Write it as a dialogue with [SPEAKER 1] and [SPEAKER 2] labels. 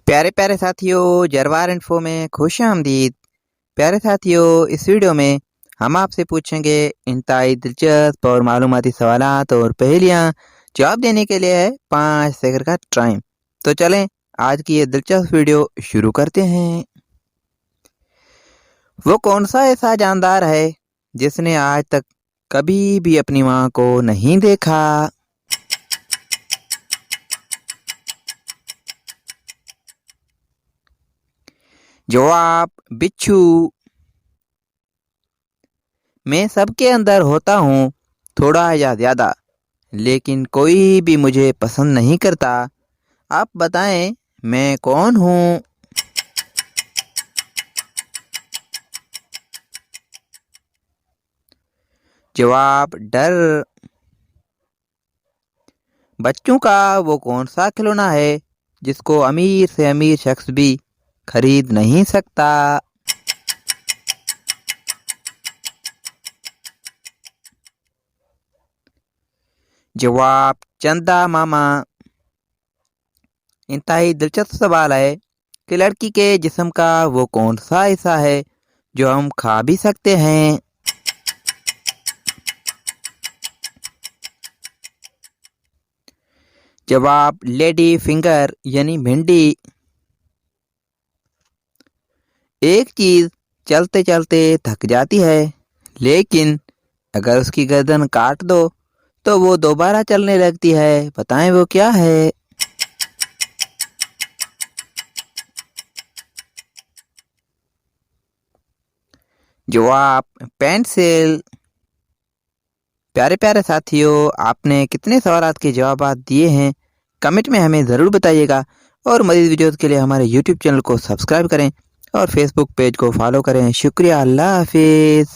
[SPEAKER 1] प्यारे प्यारे साथियों, जरवार इन्फो में खुश आमदीद। प्यारे साथियों, इस वीडियो में हम आपसे पूछेंगे इंतहाई दिलचस्प और मालूमाती सवालात और पहेलियाँ। जवाब देने के लिए है 5 सेकंड का टाइम। तो चलें आज की ये दिलचस्प वीडियो शुरू करते हैं। वो कौन सा ऐसा जानदार है जिसने आज तक कभी भी अपनी माँ को नहीं देखा? जवाब बिच्छू। मैं सबके अंदर होता हूँ, थोड़ा या ज्यादा, लेकिन कोई भी मुझे पसंद नहीं करता। आप बताएं मैं कौन हूँ? जवाब डर। बच्चों का वो कौन सा खिलौना है जिसको अमीर से अमीर शख्स भी खरीद नहीं सकता? जवाब चंदा मामा। इंतहाई दिलचस्प सवाल है कि लड़की के जिस्म का वो कौन सा हिस्सा है जो हम खा भी सकते हैं? जवाब लेडी फिंगर यानी भिंडी। एक चीज चलते चलते थक जाती है, लेकिन अगर उसकी गर्दन काट दो तो वो दोबारा चलने लगती है। बताएं वो क्या है? जवाब पेंसिल। प्यारे प्यारे साथियों, आपने कितने सवालात के जवाब दिए हैं कमेंट में हमें ज़रूर बताइएगा। और मज़ीद वीडियोज़ के लिए हमारे यूट्यूब चैनल को सब्सक्राइब करें और फेसबुक पेज को फॉलो करें। शुक्रिया। अल्लाह हाफिज़।